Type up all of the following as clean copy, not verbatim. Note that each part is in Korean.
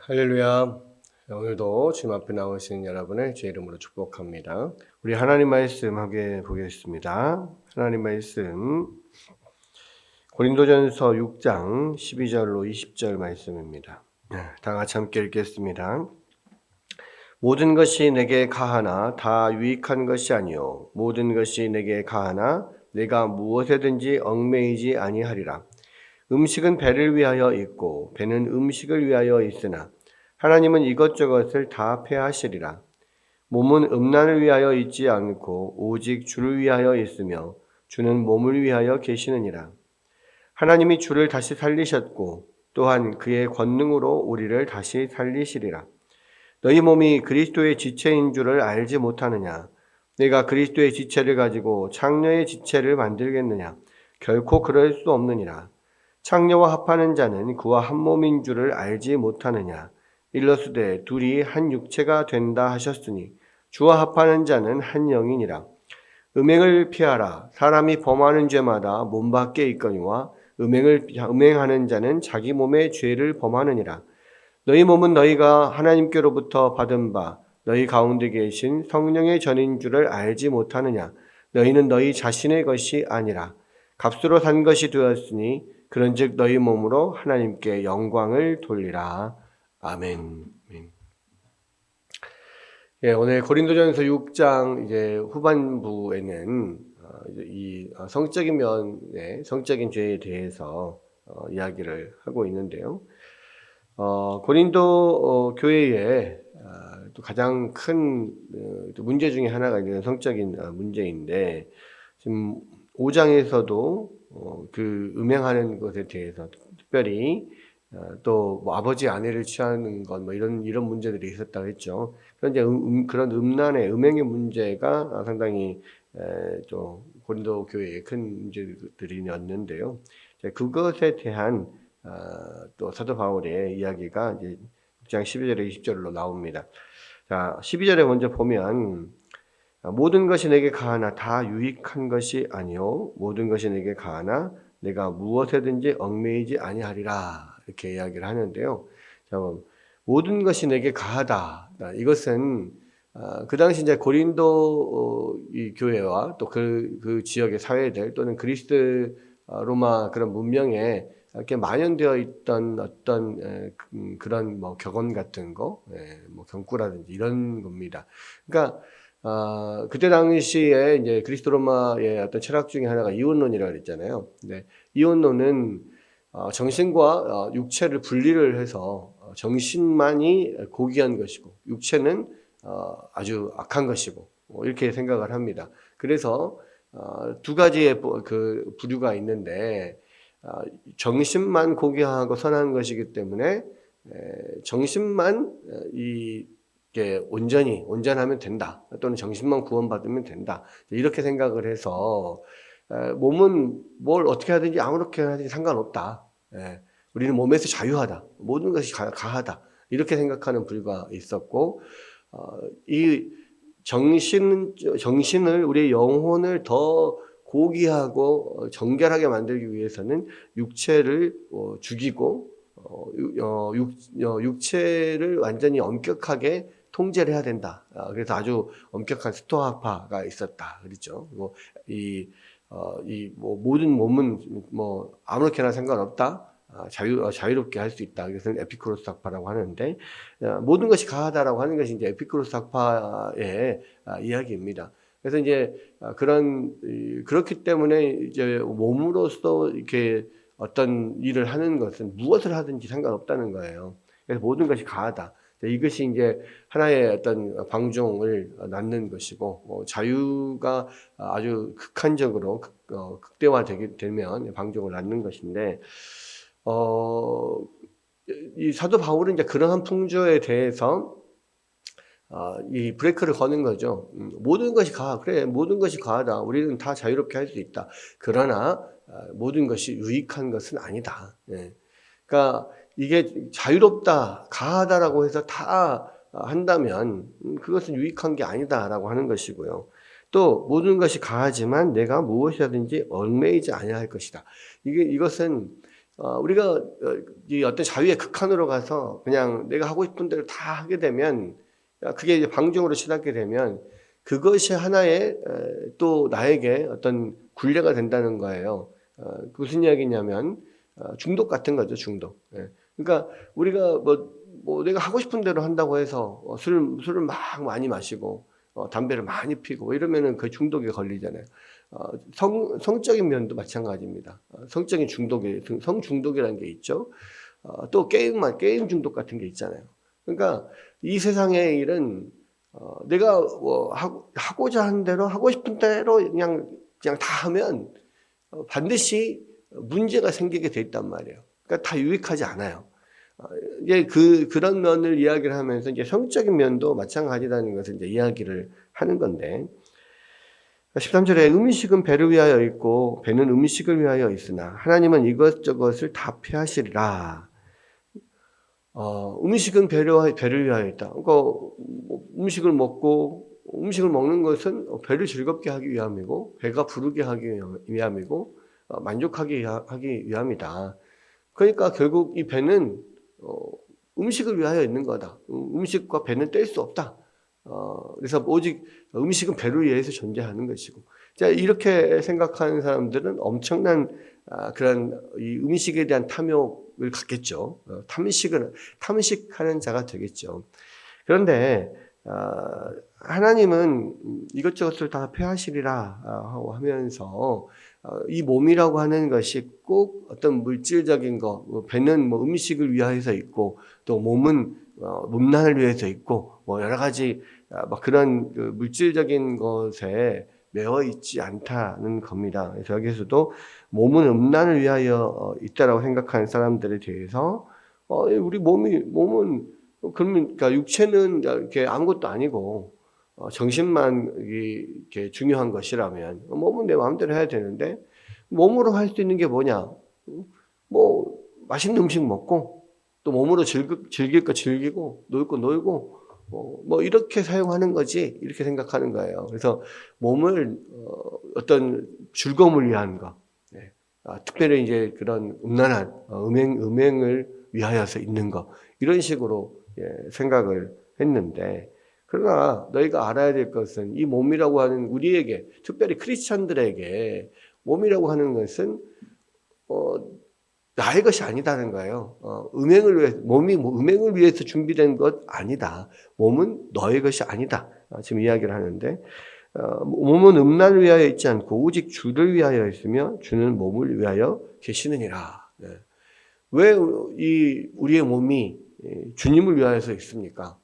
할렐루야. 오늘도 주님 앞에 나오신 여러분을 제 이름으로 축복합니다. 우리 하나님 말씀 함께 보겠습니다. 하나님 말씀 고린도전서 6장 12절로 20절 말씀입니다. 다 같이 함께 읽겠습니다. 모든 것이 내게 가하나 다 유익한 것이 아니요 모든 것이 내게 가하나 내가 무엇에든지 얽매이지 아니하리라. 음식은 배를 위하여 있고 배는 음식을 위하여 있으나 하나님은 이것저것을 다 폐하시리라. 몸은 음란을 위하여 있지 않고 오직 주를 위하여 있으며 주는 몸을 위하여 계시느니라. 하나님이 주를 다시 살리셨고 또한 그의 권능으로 우리를 다시 살리시리라. 너희 몸이 그리스도의 지체인 줄을 알지 못하느냐? 내가 그리스도의 지체를 가지고 창녀의 지체를 만들겠느냐? 결코 그럴 수 없느니라. 창녀와 합하는 자는 그와 한 몸인 줄을 알지 못하느냐? 일러스되 둘이 한 육체가 된다 하셨으니 주와 합하는 자는 한 영이니라. 음행을 피하라. 사람이 범하는 죄마다 몸 밖에 있거니와 음행하는 자는 자기 몸의 죄를 범하느니라. 너희 몸은 너희가 하나님께로부터 받은 바 너희 가운데 계신 성령의 전인 줄을 알지 못하느냐. 너희는 너희 자신의 것이 아니라 값으로 산 것이 되었으니 그런즉 너희 몸으로 하나님께 영광을 돌리라. 아멘. 예, 오늘 고린도전서 6장 이제 후반부에는 이 성적인 면의 성적인 죄에 대해서 이야기를 하고 있는데요. 고린도 교회에 또 가장 큰 문제 중에 하나가 있는 성적인 문제인데 지금 5장에서도 그 음행하는 것에 대해서 특별히 또 뭐 아버지 아내를 취하는 것 뭐 이런 문제들이 있었다고 했죠. 그런 이제 그런 음란의 음행의 문제가 상당히 좀 고린도 교회의 큰 문제들이었는데요. 그것에 대한 또 사도 바울의 이야기가 이제 6장 12절에 20절로 나옵니다. 자, 12절에 먼저 보면 모든 것이 내게 가하나 다 유익한 것이 아니요 모든 것이 내게 가하나 내가 무엇에든지 얽매이지 아니하리라 이렇게 이야기를 하는데요. 자, 모든 것이 내게 가하다. 이것은 그 당시 이제 고린도 이 교회와 또 그 지역의 사회들 또는 그리스 로마 그런 문명에 이렇게 만연되어 있던 어떤 그런 뭐 격언 같은 거, 뭐 경구라든지 이런 겁니다. 그러니까 그때 당시에 이제 그리스도 로마의 어떤 철학 중에 하나가 이혼론이라고 그랬잖아요. 근데 이혼론은 정신과 육체를 분리를 해서 정신만이 고귀한 것이고 육체는 아주 악한 것이고 이렇게 생각을 합니다. 그래서 두 가지의 그 부류가 있는데 정신만 고귀하고 선한 것이기 때문에 정신만 이게 온전하면 된다. 또는 정신만 구원받으면 된다. 이렇게 생각을 해서 몸은 뭘 어떻게 하든지 아무렇게 하든지 상관없다. 우리는 몸에서 자유하다. 모든 것이 가하다. 이렇게 생각하는 부류가 있었고 이 정신을 우리의 영혼을 더 고귀하고 정결하게 만들기 위해서는 육체를 죽이고 육체를 완전히 엄격하게 통제를 해야 된다. 그래서 아주 엄격한 스토아파가 있었다. 그렇죠. 모든 몸은 뭐 아무렇게나 상관없다. 자유롭게 할 수 있다. 이것을 에피쿠로스 학파라고 하는데, 모든 것이 가하다라고 하는 것이 이제 에피쿠로스 학파의 이야기입니다. 그래서 이제 그렇기 때문에 이제 몸으로서 이렇게 어떤 일을 하는 것은 무엇을 하든지 상관없다는 거예요. 그래서 모든 것이 가하다. 이것이 이제 하나의 어떤 방종을 낳는 것이고, 자유가 아주 극한적으로 극대화되면 방종을 낳는 것인데, 이 사도 바울은 이제 그러한 풍조에 대해서 이 브레이크를 거는 거죠. 모든 것이 그래, 모든 것이 가하다. 우리는 다 자유롭게 할 수 있다. 그러나 모든 것이 유익한 것은 아니다. 그러니까 이게 자유롭다, 가하다라고 해서 다 한다면 그것은 유익한 게 아니다라고 하는 것이고요. 또 모든 것이 가하지만 내가 무엇이든지 얽매이지 아니할 것이다. 이것은 우리가 이 어떤 자유의 극한으로 가서 그냥 내가 하고 싶은 대로 다 하게 되면 그게 이제 방종으로 치닫게 되면 그것이 하나의 또 나에게 어떤 굴레가 된다는 거예요. 무슨 이야기냐면 중독 같은 거죠, 중독. 예. 그러니까 우리가 뭐 내가 하고 싶은 대로 한다고 해서 술을 막 많이 마시고 담배를 많이 피고 이러면은 그 중독에 걸리잖아요. 성적인 면도 마찬가지입니다. 성적인 중독이 성중독이라는 게 있죠. 또 게임 중독 같은 게 있잖아요. 그러니까 이 세상의 일은 내가 하고자 하는 대로 하고 싶은 대로 그냥 다 하면 반드시 문제가 생기게 돼 있단 말이에요. 그러니까 다 유익하지 않아요. 이제 그런 면을 이야기를 하면서 이제 성적인 면도 마찬가지라는 것을 이제 이야기를 하는 건데, 13절에 음식은 배를 위하여 있고 배는 음식을 위하여 있으나 하나님은 이것저것을 다 피하시리라. 음식은 배를 위하여 있다. 그러니까 음식을 먹는 것은 배를 즐겁게 하기 위함이고 배가 부르게 하기 위함이고 만족하게 하기 위함이다. 그러니까 결국 이 배는 음식을 위하여 있는 거다. 음식과 배는 뗄 수 없다. 그래서 오직 음식은 배를 위해서 존재하는 것이고. 자, 이렇게 생각하는 사람들은 엄청난 그런 이 음식에 대한 탐욕을 갖겠죠. 탐식하는 자가 되겠죠. 그런데 하나님은 이것저것을 다 폐하시리라 하고 하면서 이 몸이라고 하는 것이 꼭 어떤 물질적인 거, 배는 뭐 음식을 위하여서 있고 또 몸은 몸난을 위해서 있고 뭐 여러 가지 그런 그 물질적인 것에 매어 있지 않다는 겁니다. 그래서 여기서도 몸은 음란을 위하여 있다라고 생각하는 사람들에 대해서 우리 몸은 그러니까 육체는 이렇게 아무것도 아니고 정신만 이렇게 중요한 것이라면 몸은 내 마음대로 해야 되는데 몸으로 할 수 있는 게 뭐냐? 뭐 맛있는 음식 먹고 또 몸으로 즐길 거 즐기고 놀 거 놀고 뭐 이렇게 사용하는 거지 이렇게 생각하는 거예요. 그래서 몸을 어떤 즐거움을 위한 거, 네. 특별히 이제 그런 음란한 음행을 위하여서 있는 거 이런 식으로 생각을 했는데 그러나 너희가 알아야 될 것은 이 몸이라고 하는 우리에게 특별히 크리스천들에게 몸이라고 하는 것은 나의 것이 아니다는 거예요. 몸이 음행을 위해서 준비된 것 아니다. 몸은 너의 것이 아니다. 지금 이야기를 하는데, 몸은 음란을 위하여 있지 않고 오직 주를 위하여 있으며 주는 몸을 위하여 계시느니라. 네. 왜 우리의 몸이 주님을 위하여서 있습니까?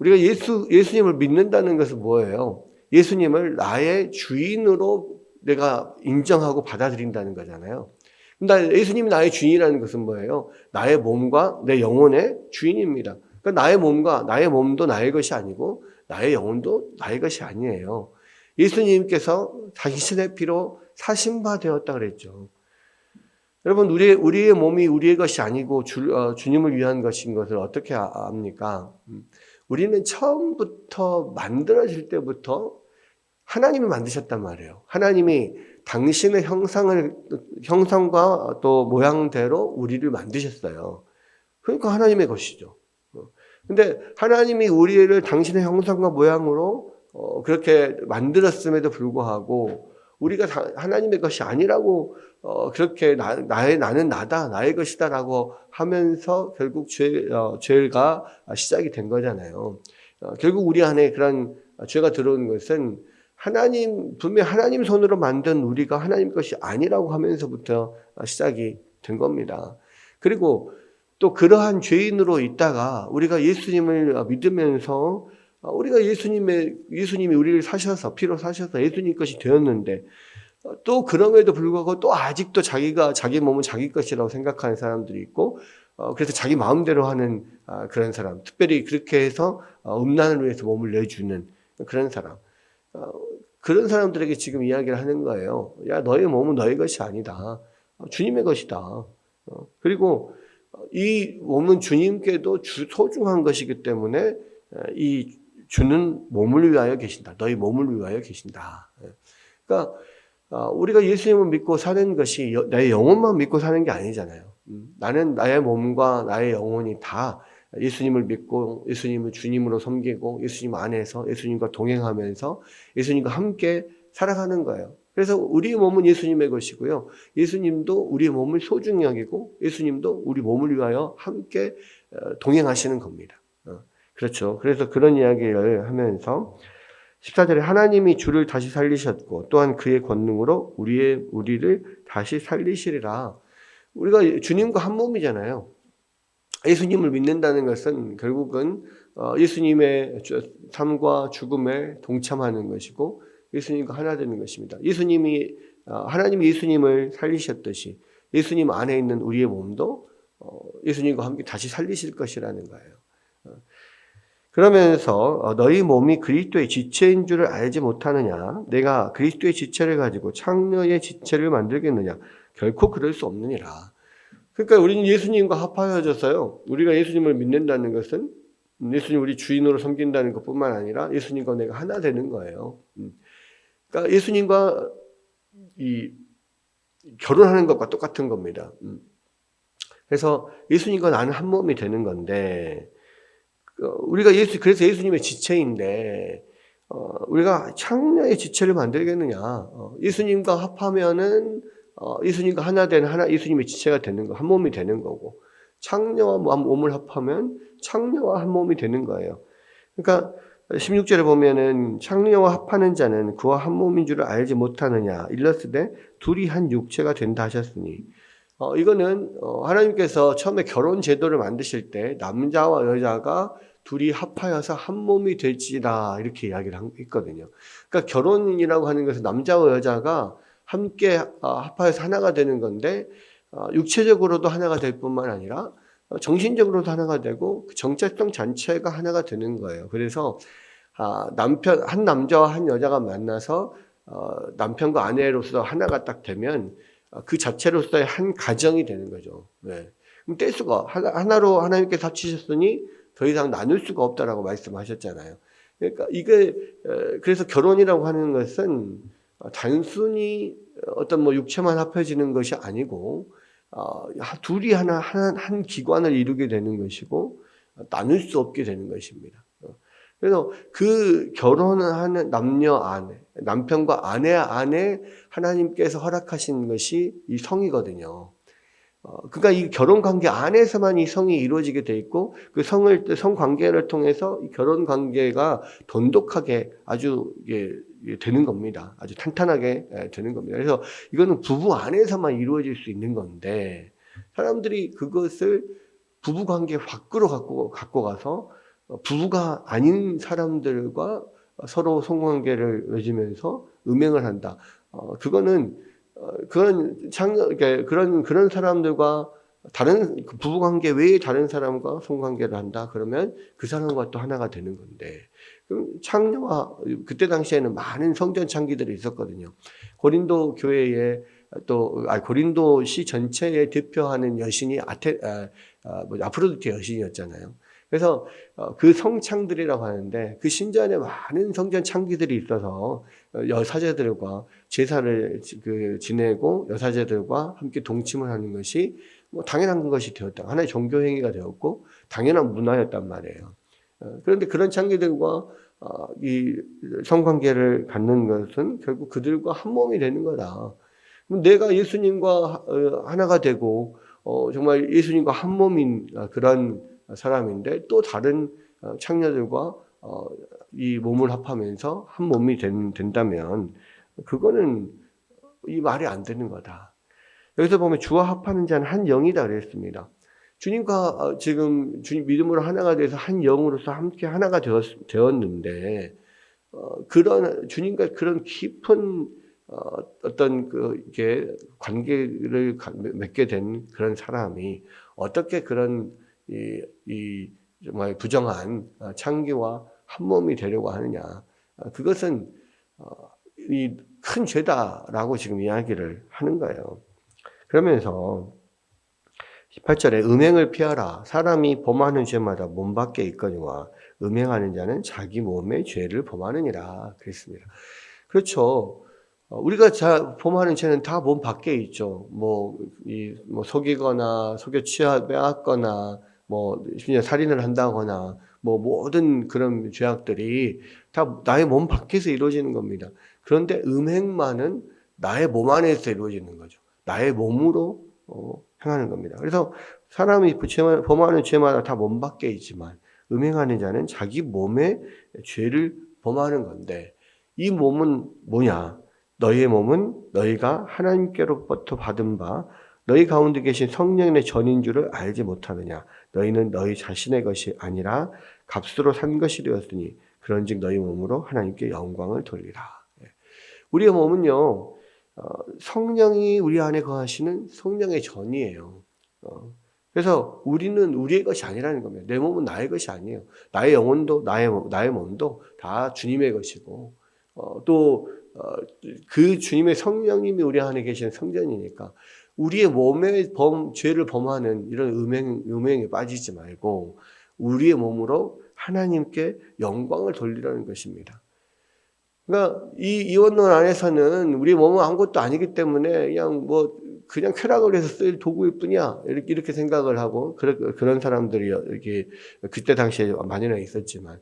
우리가 예수님을 믿는다는 것은 뭐예요? 예수님을 나의 주인으로 내가 인정하고 받아들인다는 거잖아요. 근데 예수님이 나의 주인이라는 것은 뭐예요? 나의 몸과 내 영혼의 주인입니다. 그러니까 나의 몸도 나의 것이 아니고 나의 영혼도 나의 것이 아니에요. 예수님께서 당신의 피로 사신 바 되었다 그랬죠. 여러분 우리의 몸이 우리의 것이 아니고 주님을 위한 것인 것을 어떻게 압니까? 우리는 처음부터 만들어질 때부터 하나님이 만드셨단 말이에요. 하나님이 당신의 형상과 또 모양대로 우리를 만드셨어요. 그러니까 하나님의 것이죠. 근데 하나님이 우리를 당신의 형상과 모양으로 그렇게 만들었음에도 불구하고 우리가 하나님의 것이 아니라고 그렇게 나는 나다, 나의 것이다라고 하면서 결국 죄가 시작이 된 거잖아요. 결국 우리 안에 그런 죄가 들어온 것은 분명히 하나님 손으로 만든 우리가 하나님 것이 아니라고 하면서부터 시작이 된 겁니다. 그리고 또 그러한 죄인으로 있다가 우리가 예수님을 믿으면서 우리가 예수님이 우리를 피로 사셔서 예수님 것이 되었는데 또 그럼에도 불구하고 또 아직도 자기 몸은 자기 것이라고 생각하는 사람들이 있고 그래서 자기 마음대로 하는 그런 사람, 특별히 그렇게 해서 음란을 위해서 몸을 내주는 그런 사람, 그런 사람들에게 지금 이야기를 하는 거예요. 야, 너의 몸은 너의 것이 아니다. 주님의 것이다. 그리고 이 몸은 주님께도 소중한 것이기 때문에 이 주는 몸을 위하여 계신다. 너희 몸을 위하여 계신다. 그러니까 우리가 예수님을 믿고 사는 것이 나의 영혼만 믿고 사는 게 아니잖아요. 나는 나의 몸과 나의 영혼이 다 예수님을 믿고 예수님을 주님으로 섬기고 예수님 안에서 예수님과 동행하면서 예수님과 함께 살아가는 거예요. 그래서 우리의 몸은 예수님의 것이고요. 예수님도 우리의 몸을 소중히 여기고 예수님도 우리 몸을 위하여 함께 동행하시는 겁니다. 그렇죠. 그래서 그런 이야기를 하면서 14절에 하나님이 주를 다시 살리셨고 또한 그의 권능으로 우리를 다시 살리시리라. 우리가 주님과 한 몸이잖아요. 예수님을 믿는다는 것은 결국은 예수님의 삶과 죽음에 동참하는 것이고 예수님과 하나 되는 것입니다. 하나님이 예수님을 살리셨듯이 예수님 안에 있는 우리의 몸도 예수님과 함께 다시 살리실 것이라는 거예요. 그러면서 너희 몸이 그리스도의 지체인 줄을 알지 못하느냐? 내가 그리스도의 지체를 가지고 창녀의 지체를 만들겠느냐? 결코 그럴 수 없느니라. 그러니까 우리는 예수님과 합하여져서요. 우리가 예수님을 믿는다는 것은 예수님 우리 주인으로 섬긴다는 것뿐만 아니라 예수님과 내가 하나 되는 거예요. 그러니까 예수님과 결혼하는 것과 똑같은 겁니다. 그래서 예수님과 나는 한 몸이 되는 건데 그래서 예수님의 지체인데 우리가 창녀의 지체를 만들겠느냐? 예수님과 합하면은 예수님과 하나 된 예수님의 지체가 되는 거, 한 몸이 되는 거고 창녀와 몸을 합하면 창녀와 한 몸이 되는 거예요. 그러니까 16절에 보면은 창녀와 합하는 자는 그와 한 몸인 줄을 알지 못하느냐? 일렀으되 둘이 한 육체가 된다 하셨으니 이거는 하나님께서 처음에 결혼 제도를 만드실 때 남자와 여자가 둘이 합하여서 한 몸이 될지다 이렇게 이야기를 했거든요. 그러니까 결혼이라고 하는 것은 남자와 여자가 함께 합하여서 하나가 되는 건데 육체적으로도 하나가 될 뿐만 아니라 정신적으로도 하나가 되고 그 정체성 자체가 하나가 되는 거예요. 그래서 한 남자와 한 여자가 만나서 남편과 아내로서 하나가 딱 되면 그 자체로서의 한 가정이 되는 거죠. 네. 그럼 뗄 수가 하나로 하나님께서 합치셨으니 더 이상 나눌 수가 없다라고 말씀하셨잖아요. 그러니까 그래서 결혼이라고 하는 것은 단순히 어떤 육체만 합해지는 것이 아니고 둘이 한 기관을 이루게 되는 것이고 나눌 수 없게 되는 것입니다. 그래서 그 결혼을 하는 남녀 안에 남편과 아내 안에 하나님께서 허락하신 것이 이 성이거든요. 그러니까 이 결혼 관계 안에서만 이 성이 이루어지게 돼 있고 그 성 관계를 통해서 이 결혼 관계가 돈독하게 아주 되는 겁니다. 아주 탄탄하게 되는 겁니다. 그래서 이거는 부부 안에서만 이루어질 수 있는 건데 사람들이 그것을 부부 관계 밖으로 갖고 가서 부부가 아닌 사람들과 서로 성관계를 맺으면서 음행을 한다. 그거는 그런 사람들과 다른 부부관계 외에 다른 사람과 성관계를 한다. 그러면 그 사람과 또 하나가 되는 건데. 그럼 창녀와 그때 당시에는 많은 성전 창기들이 있었거든요. 고린도 교회에 고린도시 전체에 대표하는 여신이 아프로디테 여신이었잖아요. 그래서 그 성창들이라고 하는데 그 신전에 많은 성전 창기들이 있어서 여사제들과 제사를 지내고 여사제들과 함께 동침을 하는 것이 당연한 것이 되었다. 하나의 종교 행위가 되었고 당연한 문화였단 말이에요. 그런데 그런 창기들과 이 성관계를 갖는 것은 결국 그들과 한 몸이 되는 거다. 내가 예수님과 하나가 되고 정말 예수님과 한 몸인 그런 사람인데 또 다른 창녀들과 이 몸을 합하면서 한 몸이 된다면 그거는 이 말이 안 되는 거다. 여기서 보면 주와 합하는 자는 한 영이다 그랬습니다. 주님과 지금 주님 믿음으로 하나가 돼서 한 영으로서 함께 하나가 되었는데 주님과 그런 깊은 어떤 이게 관계를 맺게 된 그런 사람이 어떻게 그런 정말 부정한 창기와 한 몸이 되려고 하느냐. 그것은 이 큰 죄다라고 지금 이야기를 하는 거예요. 그러면서 18절에 음행을 피하라. 사람이 범하는 죄마다 몸 밖에 있거니와 음행하는 자는 자기 몸의 죄를 범하느니라 그랬습니다. 그렇죠. 우리가 범하는 죄는 다 몸 밖에 있죠. 뭐 속이거나 속여 빼앗거나 심지어 살인을 한다거나 모든 그런 죄악들이 다 나의 몸 밖에서 이루어지는 겁니다. 그런데 음행만은 나의 몸 안에서 이루어지는 거죠. 나의 몸으로 행하는 겁니다. 그래서 사람이 범하는 죄마다 다 몸 밖에 있지만 음행하는 자는 자기 몸에 죄를 범하는 건데, 이 몸은 뭐냐? 너희의 몸은 너희가 하나님께로부터 받은 바 너희 가운데 계신 성령의 전인 줄을 알지 못하느냐? 너희는 너희 자신의 것이 아니라 값으로 산 것이 되었으니 그런즉 너희 몸으로 하나님께 영광을 돌리라. 우리의 몸은요, 성령이 우리 안에 거하시는 성령의 전이에요. 그래서 우리는 우리의 것이 아니라는 겁니다. 내 몸은 나의 것이 아니에요. 나의 영혼도 나의 몸도 다 주님의 것이고, 또 그 주님의 성령님이 우리 안에 계시는 성전이니까 우리의 몸에 죄를 범하는 이런 음행에 빠지지 말고 우리의 몸으로 하나님께 영광을 돌리라는 것입니다. 그러니까 이 이원론 안에서는 우리 몸은 아무것도 아니기 때문에 그냥 쾌락을 위해서 쓸 도구일 뿐이야, 이렇게 생각을 하고 그런 사람들이 이렇게 그때 당시에 많이나 있었지만,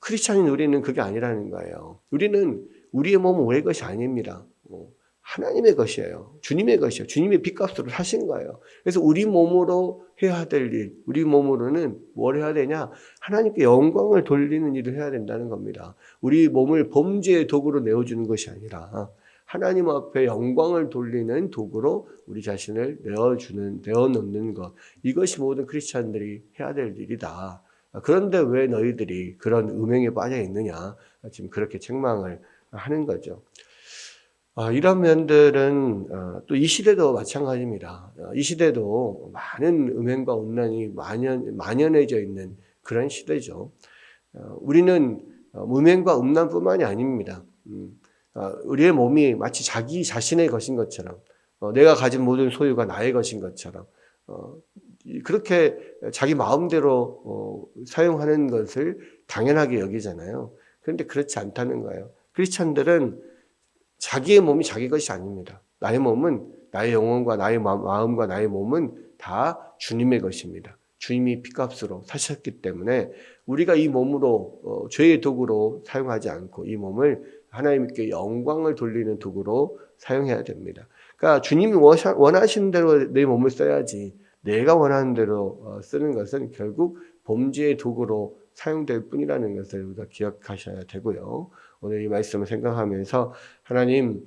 크리스찬인 우리는 그게 아니라는 거예요. 우리는 우리의 몸은 우리의 것이 아닙니다. 하나님의 것이에요. 주님의 것이에요. 주님의 핏값으로 사신 거예요. 그래서 우리 몸으로 해야 될 일, 우리 몸으로는 뭘 해야 되냐? 하나님께 영광을 돌리는 일을 해야 된다는 겁니다. 우리 몸을 범죄의 도구로 내어주는 것이 아니라 하나님 앞에 영광을 돌리는 도구로 우리 자신을 내어놓는 것. 이것이 모든 크리스찬들이 해야 될 일이다. 그런데 왜 너희들이 그런 음행에 빠져 있느냐? 지금 그렇게 책망을 하는 거죠. 이런 면들은 또 이 시대도 마찬가지입니다. 이 시대도 많은 음행과 음란이 만연해져 있는 그런 시대죠. 우리는 음행과 음란뿐만이 아닙니다. 우리의 몸이 마치 자기 자신의 것인 것처럼, 내가 가진 모든 소유가 나의 것인 것처럼, 그렇게 자기 마음대로 사용하는 것을 당연하게 여기잖아요. 그런데 그렇지 않다는 거예요. 크리스찬들은 자기의 몸이 자기 것이 아닙니다. 나의 몸은, 나의 영혼과 나의 마음과 나의 몸은 다 주님의 것입니다. 주님이 핏값으로 사셨기 때문에 우리가 이 몸으로 죄의 도구로 사용하지 않고 이 몸을 하나님께 영광을 돌리는 도구로 사용해야 됩니다. 그러니까 주님이 원하시는 대로 내 몸을 써야지, 내가 원하는 대로 쓰는 것은 결국 범죄의 도구로 사용될 뿐이라는 것을 우리가 기억하셔야 되고요. 오늘 이 말씀을 생각하면서 하나님,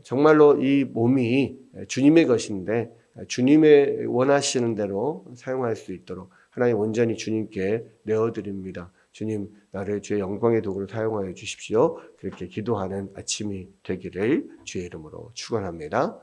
정말로 이 몸이 주님의 것인데 주님의 원하시는 대로 사용할 수 있도록 하나님 온전히 주님께 내어드립니다. 주님, 나를 주의 영광의 도구로 사용하여 주십시오. 그렇게 기도하는 아침이 되기를 주의 이름으로 축원합니다.